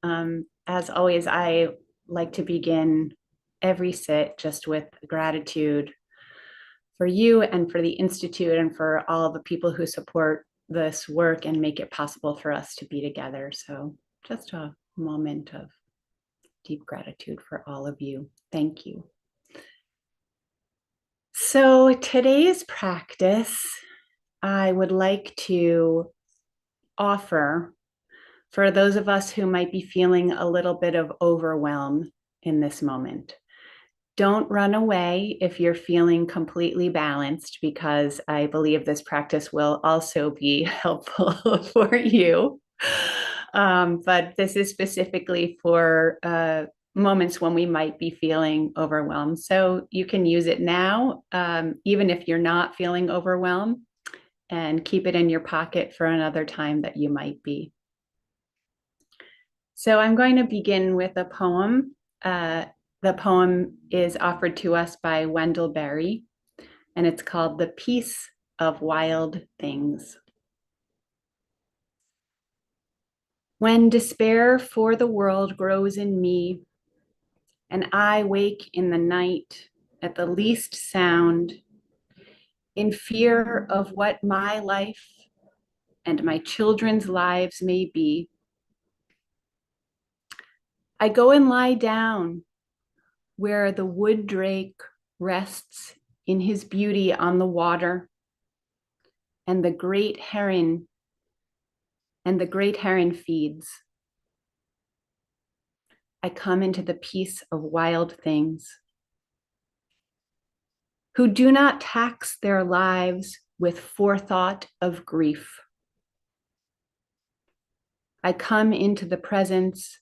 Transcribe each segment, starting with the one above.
As always, I like to begin every sit just with gratitude for you and for the Institute and for all the people who support this work and make it possible for us to be together. So just a moment of deep gratitude for all of you. Thank you. So today's practice, I would like to offer for those of us who might be feeling a little bit of overwhelm in this moment. Don't run away if you're feeling completely balanced, because I believe this practice will also be helpful for you. But this is specifically for moments when we might be feeling overwhelmed. So you can use it now, even if you're not feeling overwhelmed, and keep it in your pocket for another time that you might be. So I'm going to begin with a poem. The poem is offered to us by Wendell Berry, and it's called The Peace of Wild Things. When despair for the world grows in me, and I wake in the night at the least sound, in fear of what my life and my children's lives may be, I go and lie down where the wood drake rests in his beauty on the water, and the great heron feeds. I come into the peace of wild things, who do not tax their lives with forethought of grief. I come into the presence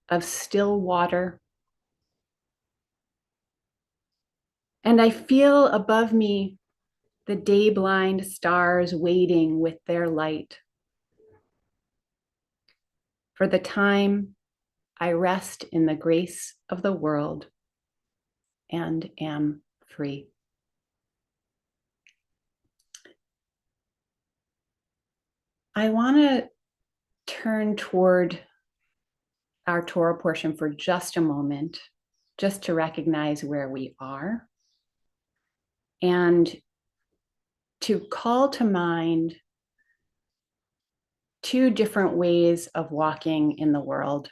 of still water, and I feel above me the day-blind stars waiting with their light. For the time, I rest in the grace of the world and am free. I want to turn toward our Torah portion for just a moment, just to recognize where we are and to call to mind two different ways of walking in the world.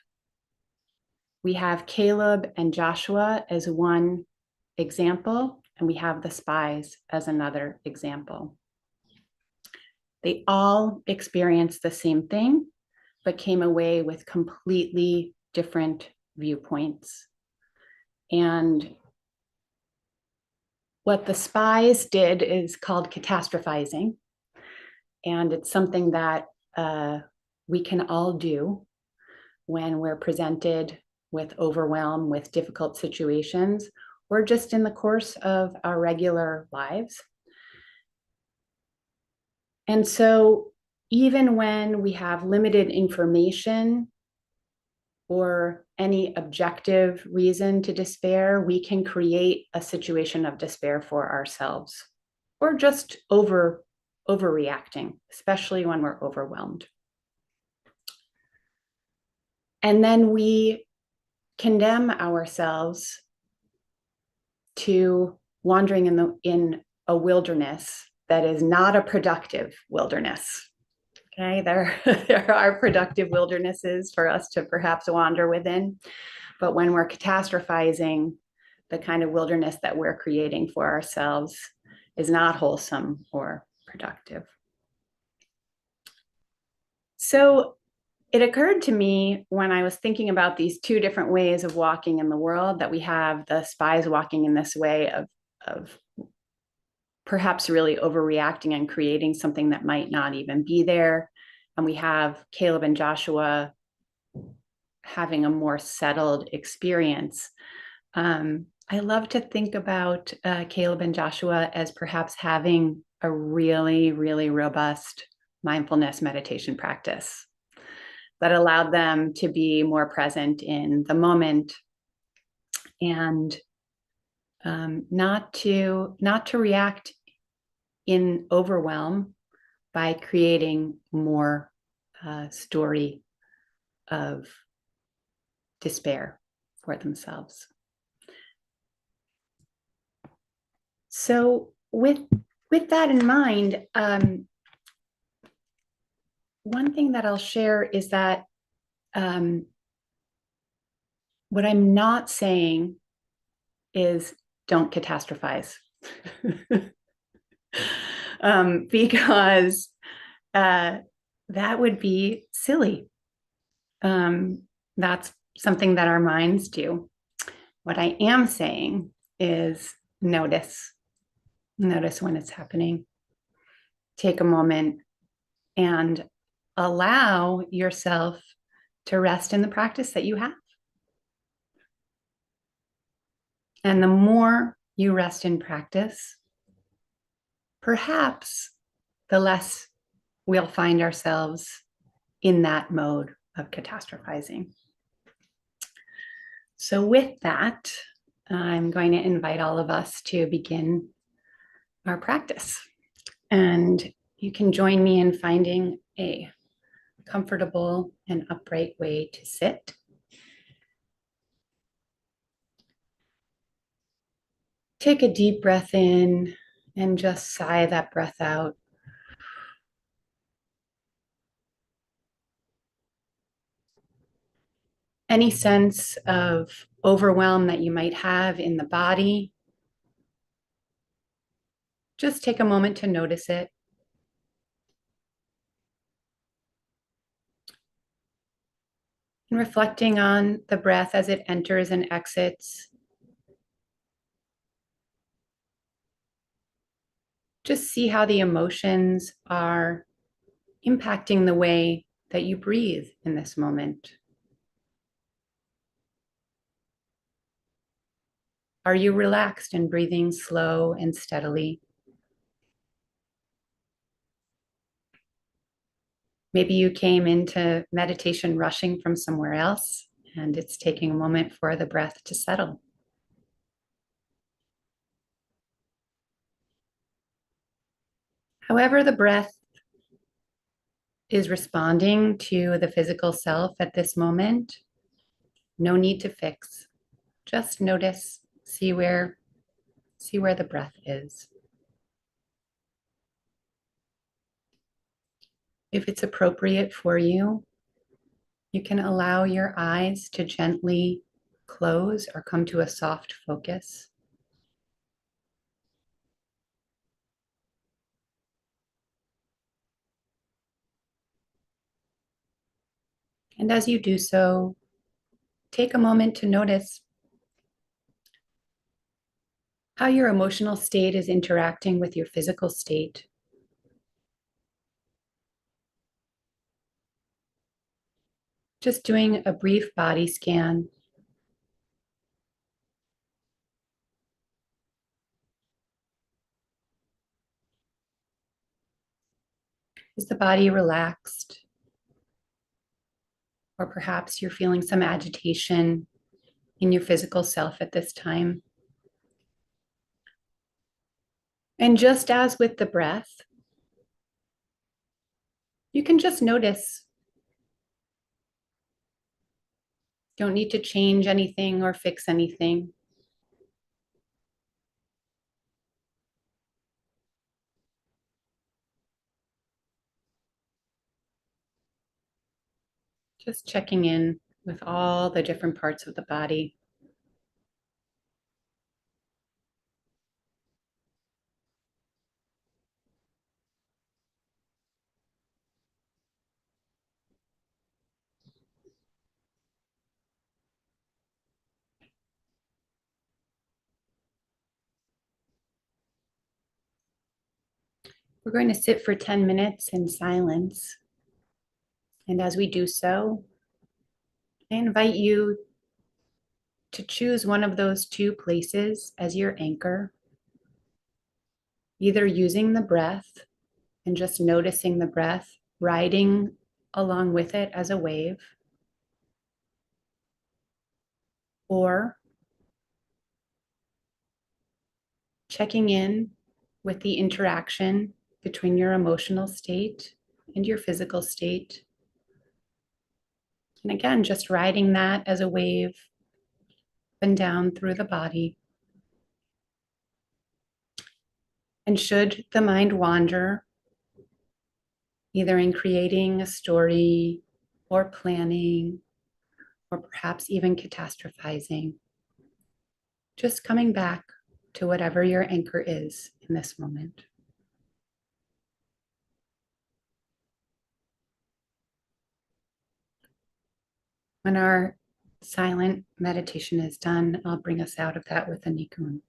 We have Caleb and Joshua as one example, and we have the spies as another example. They all experienced the same thing, but came away with completely different viewpoints. And what the spies did is called catastrophizing. And it's something that we can all do when we're presented with overwhelm, with difficult situations, or just in the course of our regular lives. And so even when we have limited information or any objective reason to despair, we can create a situation of despair for ourselves, or just overreacting, especially when we're overwhelmed. And then we condemn ourselves to wandering in a wilderness that is not a productive wilderness. Okay, there are productive wildernesses for us to perhaps wander within, but when we're catastrophizing, the kind of wilderness that we're creating for ourselves is not wholesome or productive. So it occurred to me when I was thinking about these two different ways of walking in the world, that we have the spies walking in this way of perhaps really overreacting and creating something that might not even be there. And we have Caleb and Joshua having a more settled experience. I love to think about Caleb and Joshua as perhaps having a really, really robust mindfulness meditation practice that allowed them to be more present in the moment and not to react in overwhelm by creating more story of despair for themselves. So with that in mind, one thing that I'll share is that what I'm not saying is don't catastrophize. Because that would be silly. That's something that our minds do. What I am saying is notice when it's happening. Take a moment and allow yourself to rest in the practice that you have. And the more you rest in practice, perhaps the less we'll find ourselves in that mode of catastrophizing. So with that, I'm going to invite all of us to begin our practice. And you can join me in finding a comfortable and upright way to sit. Take a deep breath in and just sigh that breath out. Any sense of overwhelm that you might have in the body, just take a moment to notice it. And reflecting on the breath as it enters and exits. Just see how the emotions are impacting the way that you breathe in this moment. Are you relaxed and breathing slow and steadily? Maybe you came into meditation rushing from somewhere else, and it's taking a moment for the breath to settle. However, the breath is responding to the physical self at this moment, no need to fix. Just notice, see where the breath is. If it's appropriate for you, you can allow your eyes to gently close or come to a soft focus. And as you do so, take a moment to notice how your emotional state is interacting with your physical state. Just doing a brief body scan. Is the body relaxed? Or perhaps you're feeling some agitation in your physical self at this time. And just as with the breath, you can just notice. Don't need to change anything or fix anything. Just checking in with all the different parts of the body. We're going to sit for 10 minutes in silence. And as we do so, I invite you to choose one of those two places as your anchor, either using the breath and just noticing the breath, riding along with it as a wave, or checking in with the interaction between your emotional state and your physical state, And again, just riding that as a wave up and down through the body. And should the mind wander, either in creating a story or planning, or perhaps even catastrophizing, just coming back to whatever your anchor is in this moment. When our silent meditation is done, I'll bring us out of that with a nikun.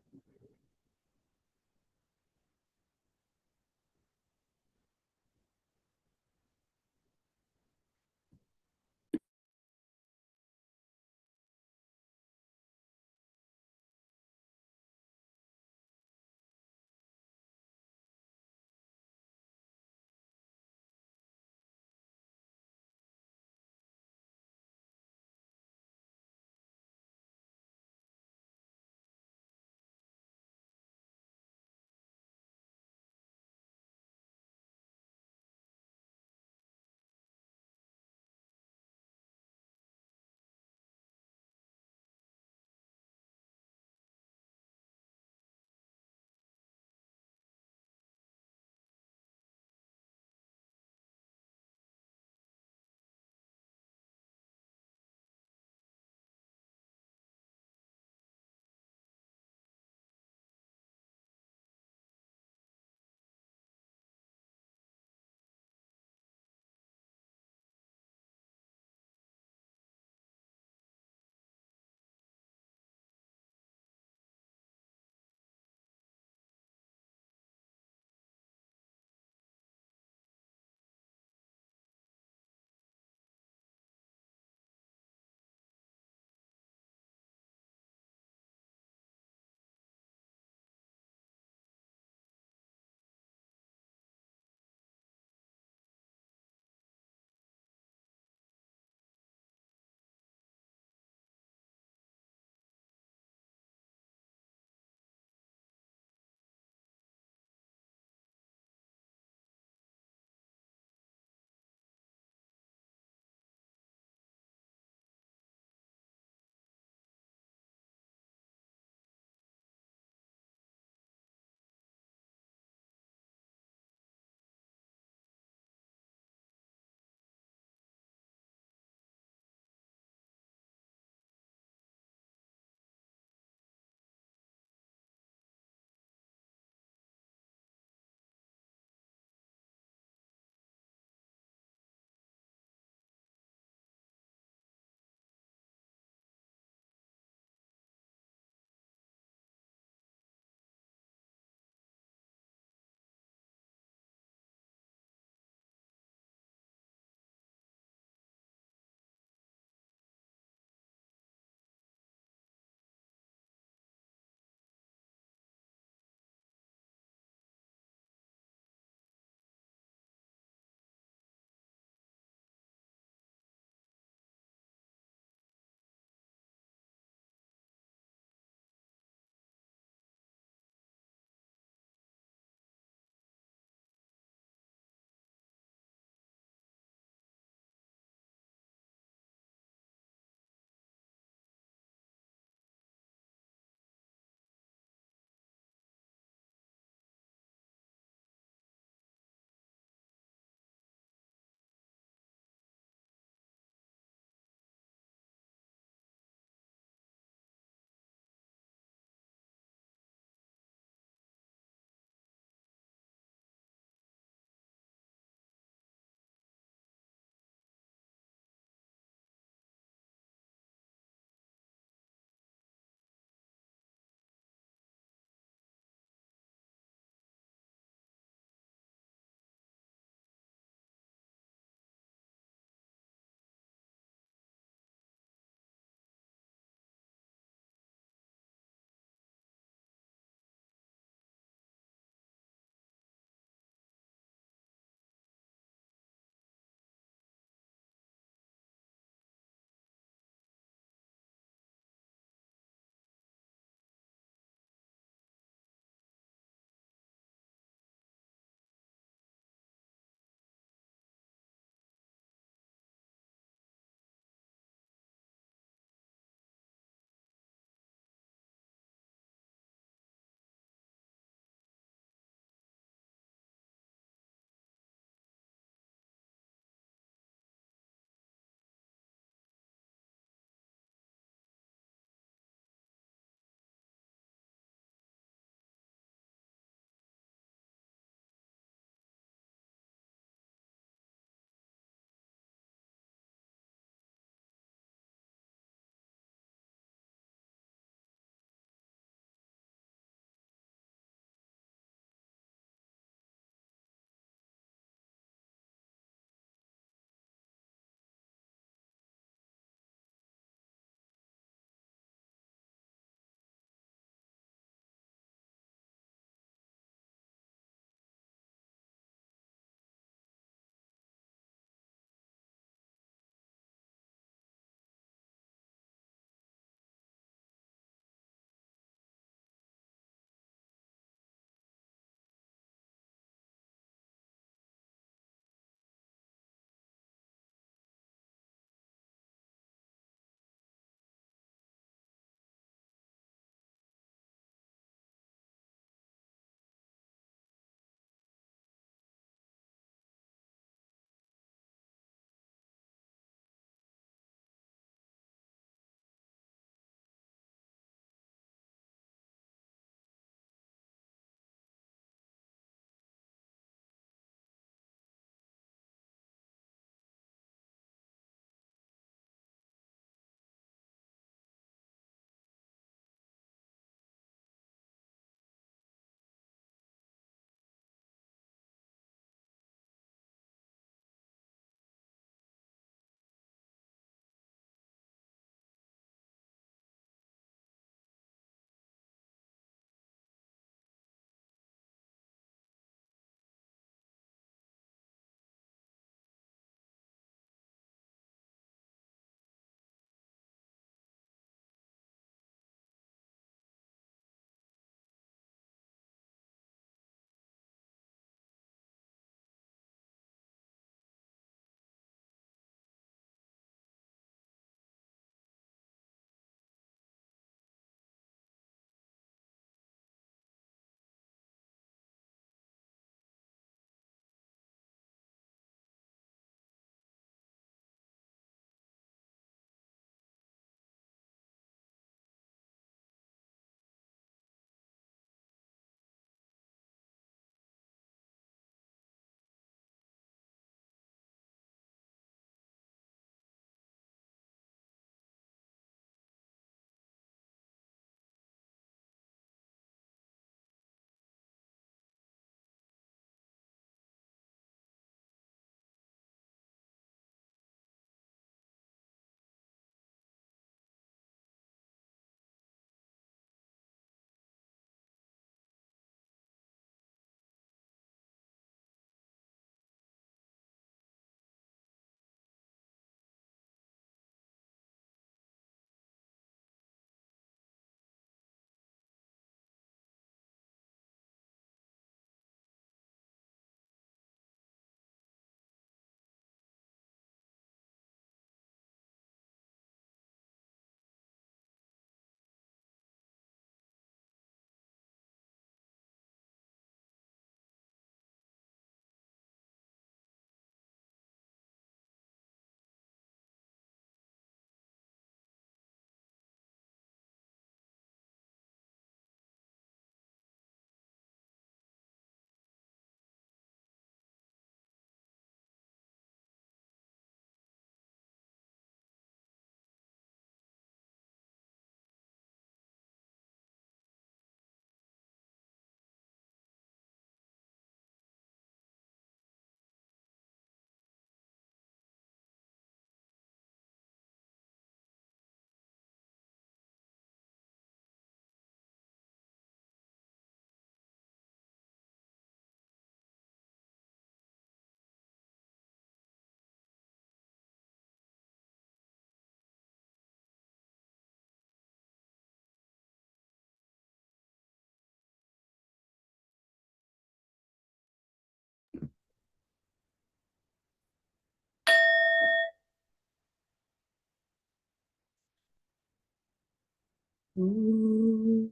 Ooh,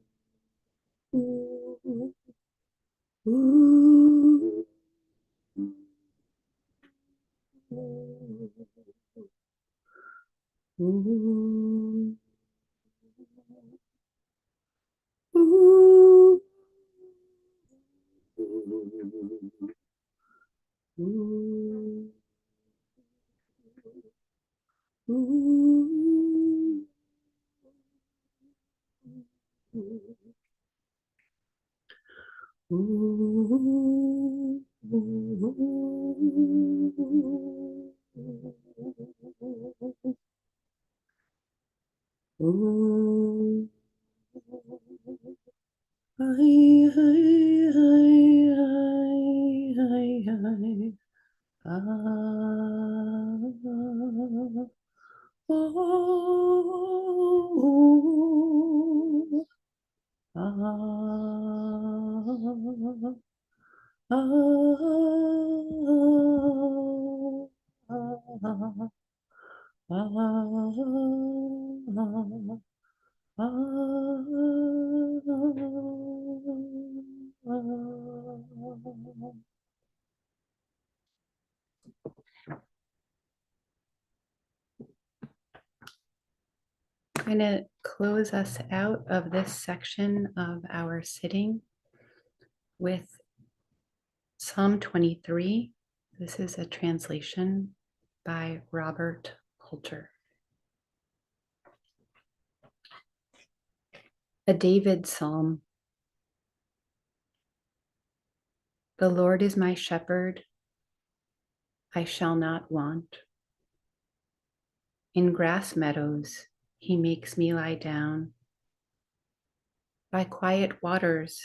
ooh, ooh, ooh, ooh, ooh, ooh, ooh, ooh. Hi, hi, hi, hi, hi, hi. Ah, oh, ah, ah, ah, I'm going to close us out of this section of our sitting with Psalm 23. This is a translation by Robert Coulter. A David Psalm. The Lord is my shepherd, I shall not want. In grass meadows, he makes me lie down. By quiet waters,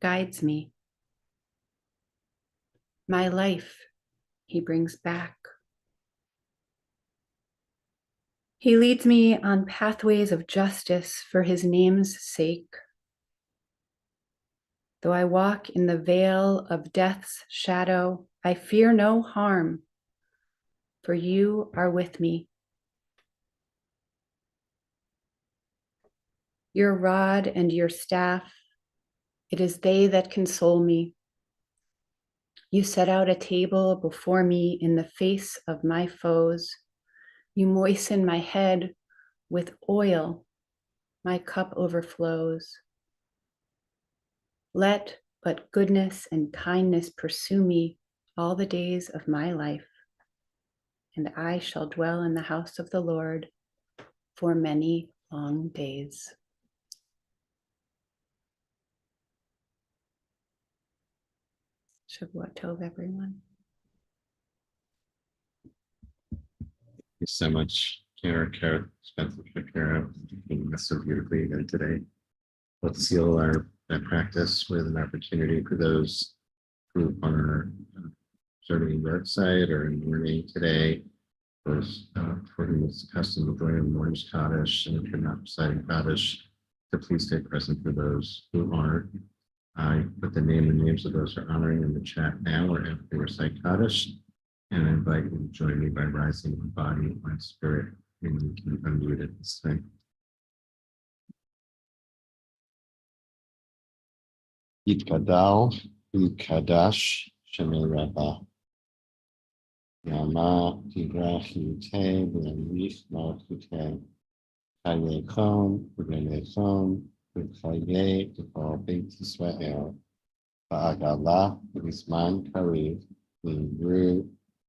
guides me. My life, he brings back. He leads me on pathways of justice for his name's sake. Though I walk in the vale of death's shadow, I fear no harm, for you are with me. Your rod and your staff, it is they that console me. You set out a table before me in the face of my foes. You moisten my head with oil. My cup overflows. Let but goodness and kindness pursue me all the days of my life, and I shall dwell in the house of the Lord for many long days. Shavua Tov, everyone. Thank you so much, Kerith, Spencer-Shapiro, doing this so beautifully again today. Let's seal our practice with an opportunity for those who are observing the site or in learning today, those for whom it's custom to join in Orange Kaddish, and if you're not reciting Kaddish, to please stay present for those who aren't. I put the name and names of those who are honoring in the chat now or after we recite Kaddish. And I invite you to join me by rising my body, my spirit, and you can unmute it this thing. Yitkadal, Yikadash, Shemel Rabbah. Yama, Tigrach, Yute, B'Lemich, Malchute. Chayechon, B'Lemechon, B'Chaye, B'Chol Beit Yisrael. Ba'agalah, B'Zman Kariv, B'Ru.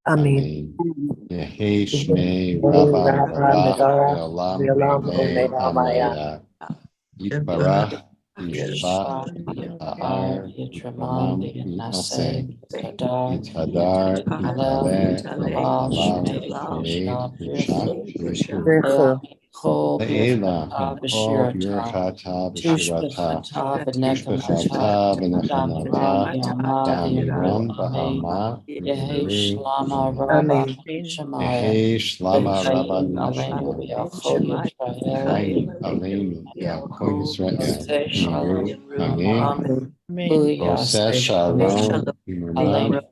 Amen. Yehi Shmei Rabba Barach Leolam Amen Amen. Yitbarach Yishbach Yitahar Yitramam Yitnaseh Yithadar Yitaleh Halal Shmei Yishak Yishu Le'ela Kol Birchata B'Shirata Tishbechata V'Nechamata Damiram Ba'alma Yimri Amen. Yehi Shlama Rabba Nishma Chaim Aleinu Yalko Yisrael Imru Amen. Oseh Shalom Imram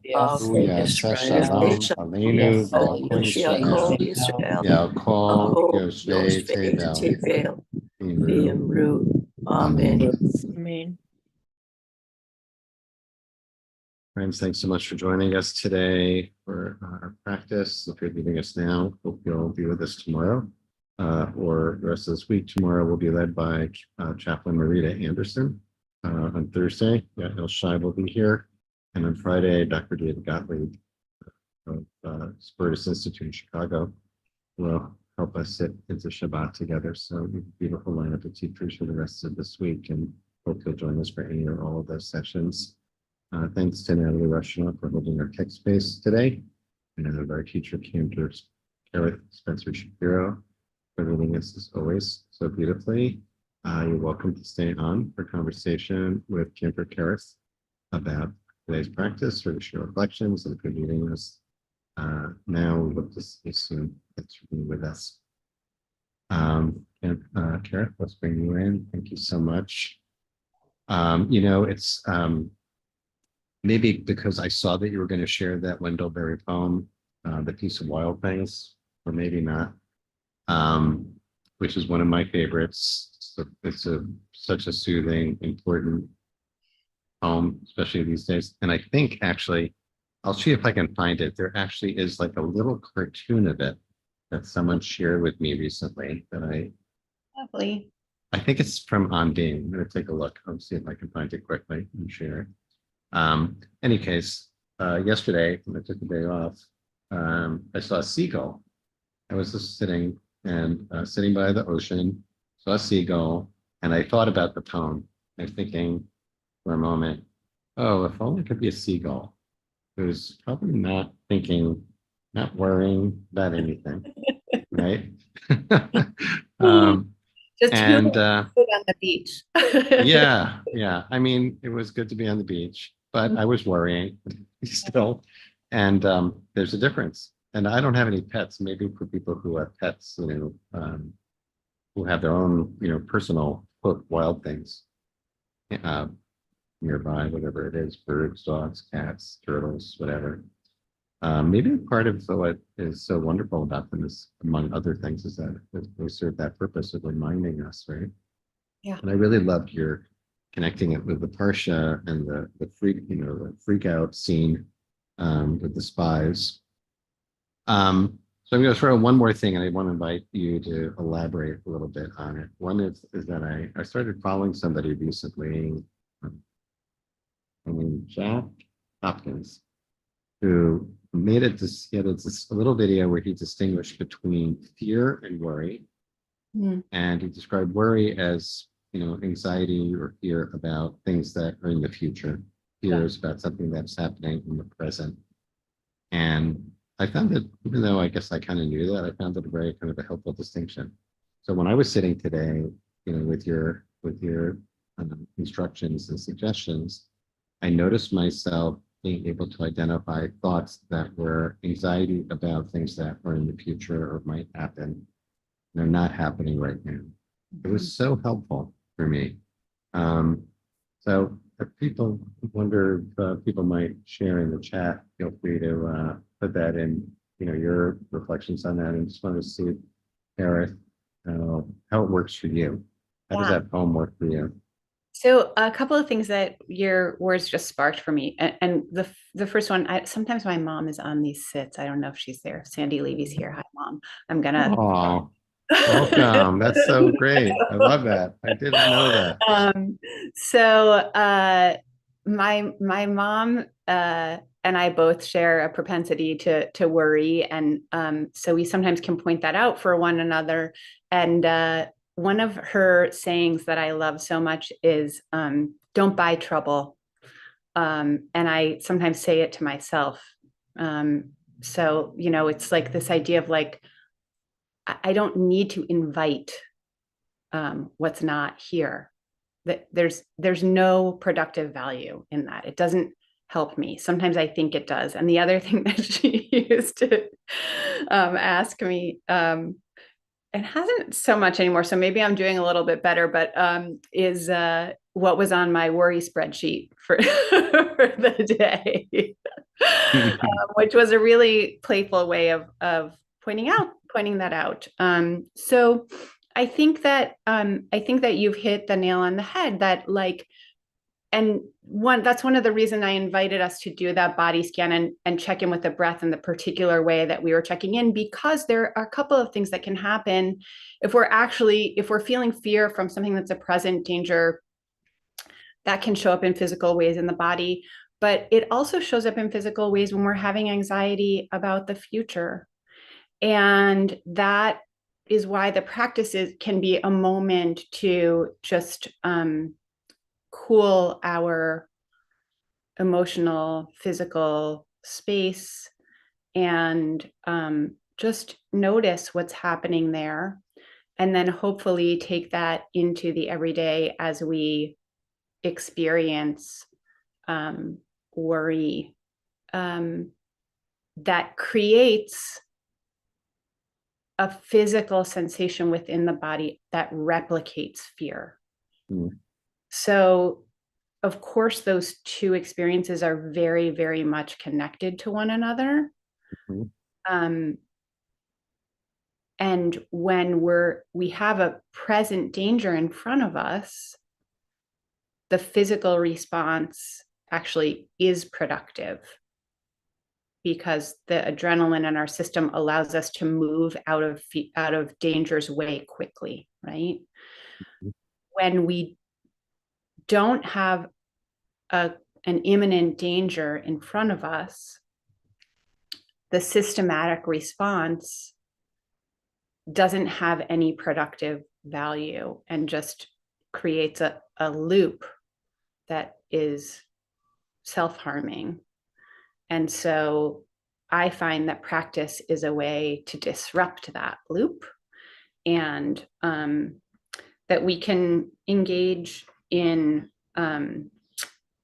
Uyaseh Shalom Aleinu Yalko Yisrael Yalko Yoshvei Tevel. Amen. root. Amen. Amen. Friends, thanks so much for joining us today for our practice. If you're leaving us now, hope you'll be with us tomorrow or the rest of this week. Tomorrow will be led by Chaplain Marita Anderson. On Thursday, El Shai will be here. And on Friday, Dr. David Gottlieb of Spiritus Institute in Chicago will help us sit into Shabbat together. So beautiful lineup of teachers for the rest of this week, and hope you'll join us for any or all of those sessions. Thanks to Natalie Rushnoff for holding our tech space today, and our teacher, Cantor, Kerith, Spencer-Shapiro, for leading us as always so beautifully. You're welcome to stay on for conversation with Cantor Kerith about today's practice or to share reflections and for meeting us. Now we look to see you soon. Thanks for being with us. Kerith, let's bring you in. Thank you so much. It's maybe because I saw that you were going to share that Wendell Berry poem, The Piece of Wild Things, or maybe not, which is one of my favorites. So it's such a soothing, important poem, especially these days. And I think actually, I'll see if I can find it. There actually is like a little cartoon of it that someone shared with me recently that Lovely. I think it's from On Being. I'm going to take a look. I'll see if I can find it quickly and share it. Any case, yesterday when I took the day off, I saw a seagull. I was just sitting by the ocean, saw a seagull, and I thought about the poem. I was thinking for a moment, oh, if only it could be a seagull who's probably not thinking, not worrying about anything, right? Just and on the beach. yeah. I mean, it was good to be on the beach, but I was worrying still. And there's a difference. And I don't have any pets. Maybe for people who have pets, who have their own, personal quote wild things nearby, whatever it is, birds, dogs, cats, turtles, whatever. Maybe part of what is so wonderful about them is, among other things, is that they serve that purpose of reminding us, right? Yeah. And I really loved your connecting it with the Parsha and the freak out scene with the spies. So I'm going to throw one more thing, and I want to invite you to elaborate a little bit on it. One is that I started following somebody recently, named Jack Hopkins, who made it. He had a little video where he distinguished between fear and worry, and he described worry as anxiety or fear about things that are in the future. Fear is about something that's happening in the present. And I found that, even though I guess I kind of knew that, I found it a very kind of a helpful distinction. So when I was sitting today, with your instructions and suggestions, I noticed myself being able to identify thoughts that were anxiety about things that are in the future or might happen. They're not happening right now. It was so helpful for me. So if people wonder if people might share in the chat, feel free to put that in, your reflections on that. And just want to see, Kerith, how it works for you. How does that poem work for you? So a couple of things that your words just sparked for me. And the first one, sometimes my mom is on these sits. I don't know if she's there. Sandy Levy's here. Hi, Mom. I'm going to. Oh, welcome. That's so great. I love that. I didn't know that. My mom and I both share a propensity to worry. And so we sometimes can point that out for one another. And one of her sayings that I love so much is, don't buy trouble. And I sometimes say it to myself. So, it's like this idea of like, I don't need to invite what's not here. That there's no productive value in that. It doesn't help me. Sometimes I think it does. And the other thing that she used to ask me, and hasn't so much anymore, so maybe I'm doing a little bit better, but is what was on my worry spreadsheet for, for the day, which was a really playful way of pointing that out. So I think that you've hit the nail on the head, that like, and that's one of the reasons I invited us to do that body scan and check in with the breath in the particular way that we were checking in, because there are a couple of things that can happen if we're feeling fear from something that's a present danger. That can show up in physical ways in the body, but it also shows up in physical ways when we're having anxiety about the future. And that is why the practices can be a moment to just cool our emotional, physical space, and just notice what's happening there. And then hopefully take that into the everyday as we experience worry that creates a physical sensation within the body that replicates fear. Mm. So, of course, those two experiences are very, very much connected to one another. Mm-hmm. And when we have a present danger in front of us, the physical response actually is productive, because the adrenaline in our system allows us to move out of danger's way quickly, right? Mm-hmm. When we don't have an imminent danger in front of us, the systematic response doesn't have any productive value and just creates a loop that is self-harming. And so I find that practice is a way to disrupt that loop, and that we can engage in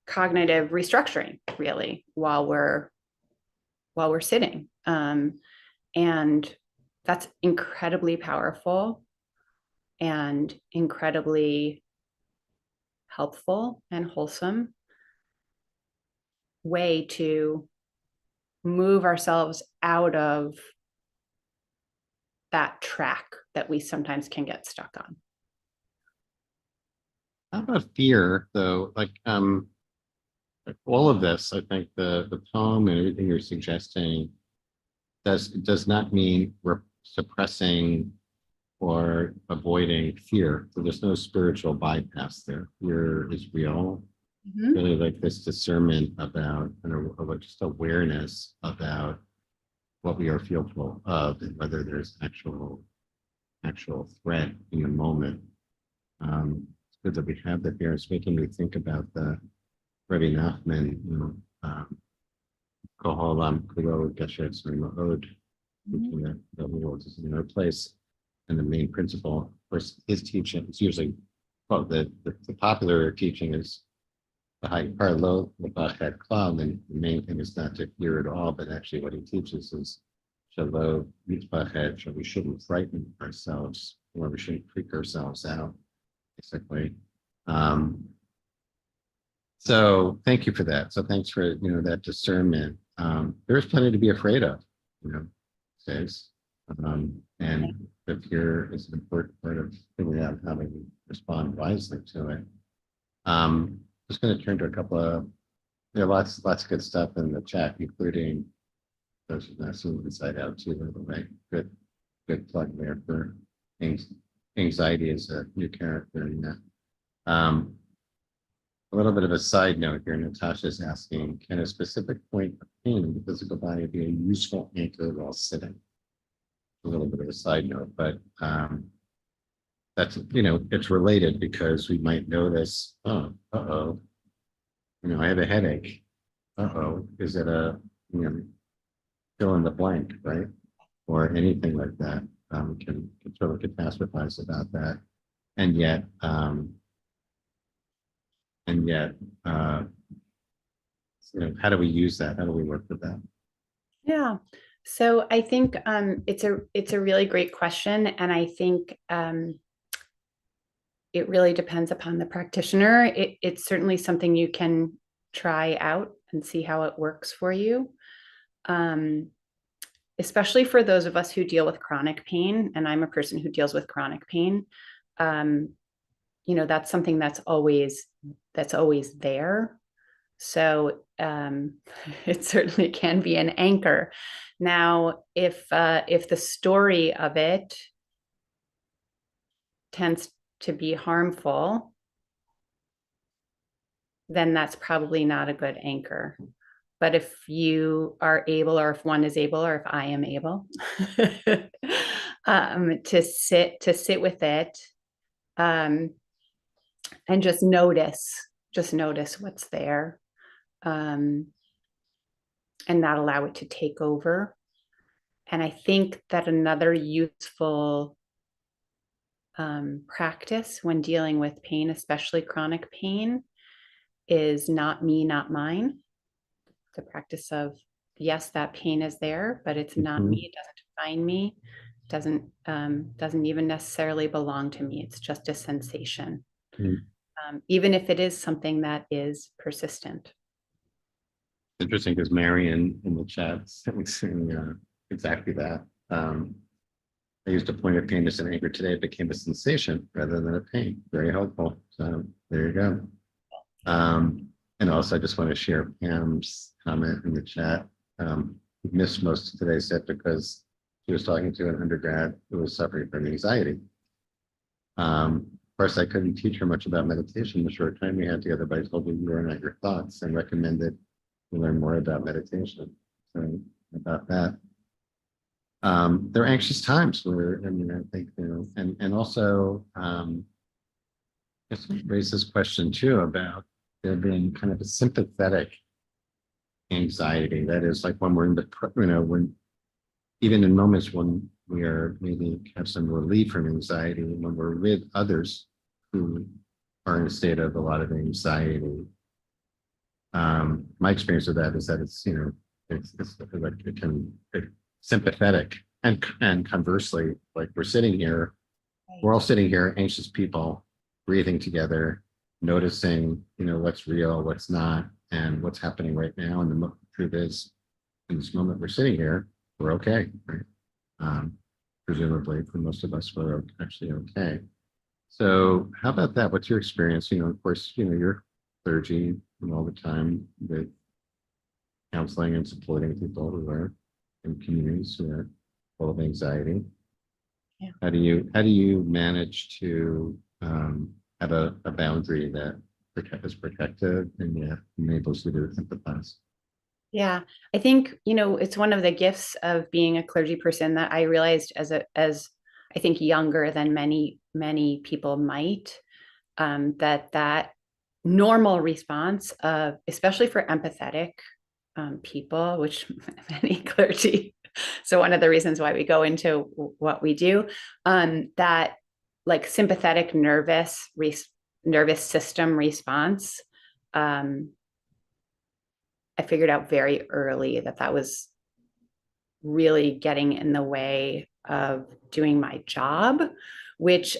cognitive restructuring really while we're sitting. And that's incredibly powerful and incredibly helpful and wholesome way to move ourselves out of that track that we sometimes can get stuck on. How about fear, though? Like all of this, I think the poem and everything you're suggesting does not mean we're suppressing or avoiding fear. So there's no spiritual bypass there. Fear is real. Mm-hmm. Really like this discernment about, just awareness about what we are fearful of and whether there's actual threat in the moment. It's good that we have that fear. It's making me think about the Rebbe Nachman, Koholam Kulo Geshet Ode, the world is in no place. And the main principle, of course, his teaching is usually, well, the popular teaching is the high parlo, the bachet klal, and the main thing is not to fear at all, but actually what he teaches is shalo mitbachet, so we shouldn't frighten ourselves, or we shouldn't freak ourselves out, basically. So thank you for that. So thanks for that discernment. There's plenty to be afraid of, says. And the fear is an important part of figuring out how we respond wisely to it. Just going to turn to a couple of, lots of good stuff in the chat, including those who not seeing inside out too, by the way. Good plug there for anxiety as a new character in that. A little bit of a side note here, Natasha's asking, can a specific point of pain in the physical body be a useful anchor while sitting? A little bit of a side note, but that's, it's related because we might notice, I have a headache. Is it fill in the blank, right? Or anything like that. Can sort of catastrophize about that. And yet, how do we use that? How do we work with that? Yeah. So I think it's a really great question, and I think it really depends upon the practitioner. It's certainly something you can try out and see how it works for you. especially for those of us who deal with chronic pain, and I'm a person who deals with chronic pain, that's something that's always there. So it certainly can be an anchor. Now, if the story of it tends to be harmful, then that's probably not a good anchor. But if you are able, or if one is able, or if I am able to sit with it, and just notice what's there, and not allow it to take over. And I think that another useful practice when dealing with pain, especially chronic pain, is not me, not mine. The practice of, yes, that pain is there, but it's not Mhm. me. It doesn't define me. Doesn't even necessarily belong to me. It's just a sensation, Mhm. even if it is something that is persistent. Interesting, because Marion in the chat was saying exactly that. I used to point at pain as an anchor. Today it became a sensation rather than a pain. Very helpful. So there you go. And also, I just want to share Pam's comment in the chat. We missed most of today's set because she was talking to an undergrad who was suffering from anxiety. Of course, I couldn't teach her much about meditation in the short time we had together, but I told her you were not your thoughts and recommended we learn more about meditation. So about that. There are anxious times where, I think, and also just raise this question too about there being kind of a sympathetic anxiety. That is like when we're in the, when even in moments when we are maybe have some relief from anxiety, when we're with others who are in a state of a lot of anxiety. My experience of that is that it's, it's like it's sympathetic, and conversely, like we're all sitting here, anxious people, breathing together, noticing, what's real, what's not, and what's happening right now. And the truth is, in this moment we're sitting here, we're okay, right? Presumably, for most of us, we're actually okay. So, how about that? What's your experience? Of course, you're clergy all the time with counseling and supporting people who are in communities who are full of anxiety. Yeah. How do you manage to have a boundary that is protective and yet enables you to empathize? Yeah, I think, it's one of the gifts of being a clergy person that I realized as I think younger than many people might, that normal response of, especially for empathetic people, which many clergy. So one of the reasons why we go into what we do, that like sympathetic nervous system response, I figured out very early that was really getting in the way of doing my job, which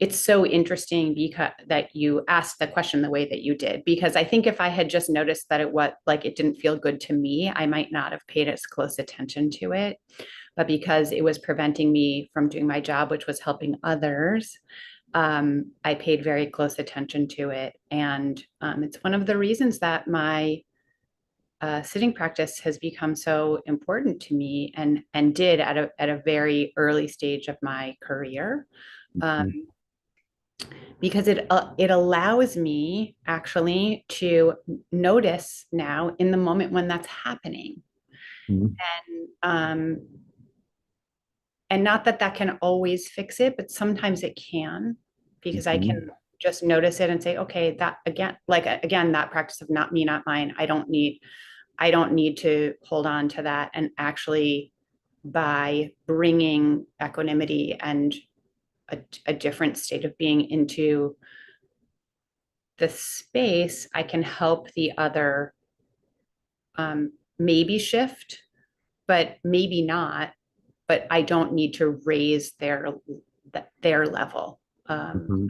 it's so interesting because that you asked the question the way that you did, because I think if I had just noticed that it didn't feel good to me, I might not have paid as close attention to it. But because it was preventing me from doing my job, which was helping others, I paid very close attention to it. And it's one of the reasons that my sitting practice has become so important to me, and did at a very early stage of my career, because it allows me actually to notice now in the moment when that's happening, Mhm. and not that can always fix it, but sometimes it can, because I Mhm. can just notice it and say, okay, that again, that practice of not me, not mine. I don't need to hold on to that. And actually, by bringing equanimity and a different state of being into the space, I can help the other maybe shift, but maybe not. But I don't need to raise their level Mhm.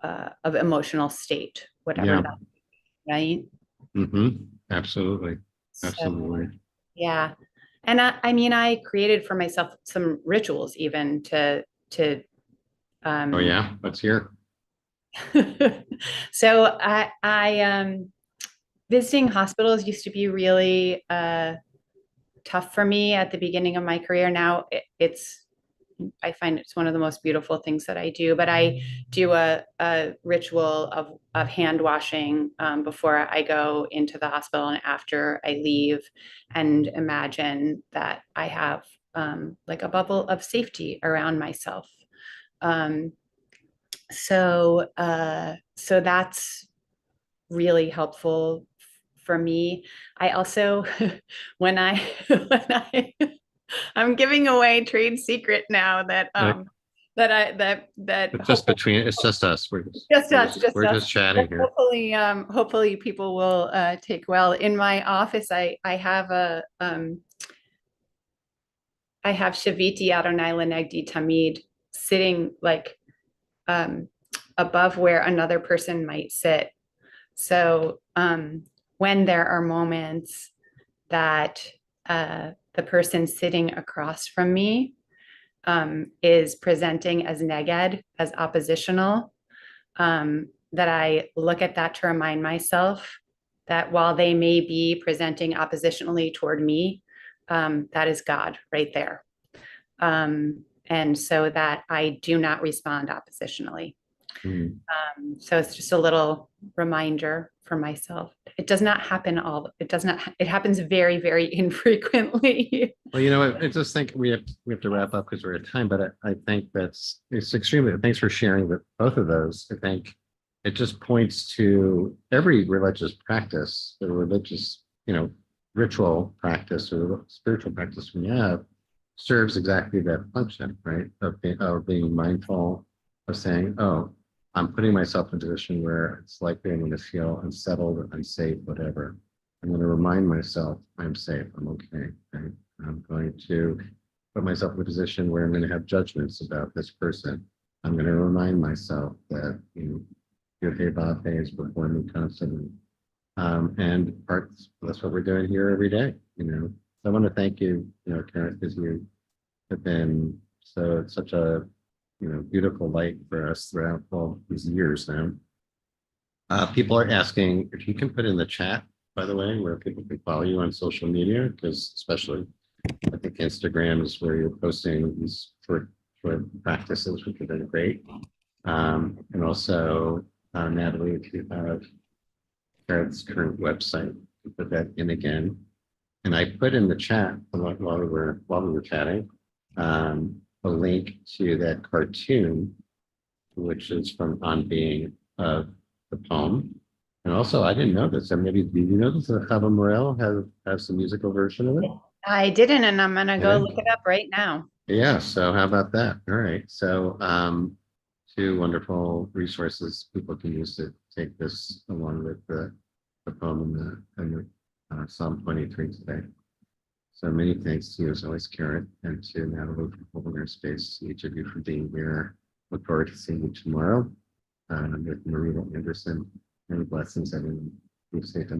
of emotional state, whatever Yeah. that, right? Absolutely. So Absolutely. Yeah. And I mean, I created for myself some rituals even to Oh um yeah, let's hear. so visiting hospitals used to be really tough for me at the beginning of my career. Now it's I find it's one of the most beautiful things that I do. But I do a ritual of hand washing before I go into the hospital and after I leave, and imagine that I have like a bubble of safety around myself. Um, so that's really helpful for me. I also when I when I I'm giving away trade secret now that Like, that it's just hopefully between, it's just us. just We're us. just chatting here. Hopefully people will take well. In my office, I have Shaviti Adonai Lenegdi Tamid sitting like um, above where another person might sit. So when there are moments that the person sitting across from me is presenting as neged, as oppositional, that I look at that to remind myself that while they may be presenting oppositionally toward me, that is God right there. And so that I do not respond oppositionally. Mm. So it's just a little reminder for myself. It does not happen it does not, it happens very, very infrequently. Well, you know, I just think we have to wrap up because we're at time, but I think it's extremely, thanks for sharing with both of those. I think it just points to every religious practice, the religious, you know, ritual practice or spiritual practice we have serves exactly that function, right? Of being mindful, of saying, oh, I'm putting myself in a position where it's likely I'm going to feel unsettled, unsafe, whatever. I'm going to remind myself I'm safe, I'm okay. Right? I'm going to put myself in a position where I'm going to have judgments about this person. I'm going to remind myself that your hey Bob is before me constantly. And that's what we're doing here every day. So I want to thank you, Kerith, because you have been such a beautiful light for us throughout all these years now. People are asking if you can put in the chat, by the way, where people can follow you on social media, because especially I think Instagram is where you're posting these short practices, which have been great. And also, Natalie, if you have Kerith's current website, put that in again. And I put in the chat while we were chatting, a link to that cartoon, which is from On Being of the poem. And also, I didn't know this. And maybe did you know this? Chava Morel has some musical version of it. I didn't, and I'm gonna go Yeah. look it up right now. Yeah. So how about that? All right. So two wonderful resources people can use to take this along with the poem and the Psalm 23 today. So many thanks to you as always, Kerith, and to Natalie for holding our space, each of you for being here. Look forward to seeing you tomorrow with Marita Anderson. Many blessings, everyone. Be safe and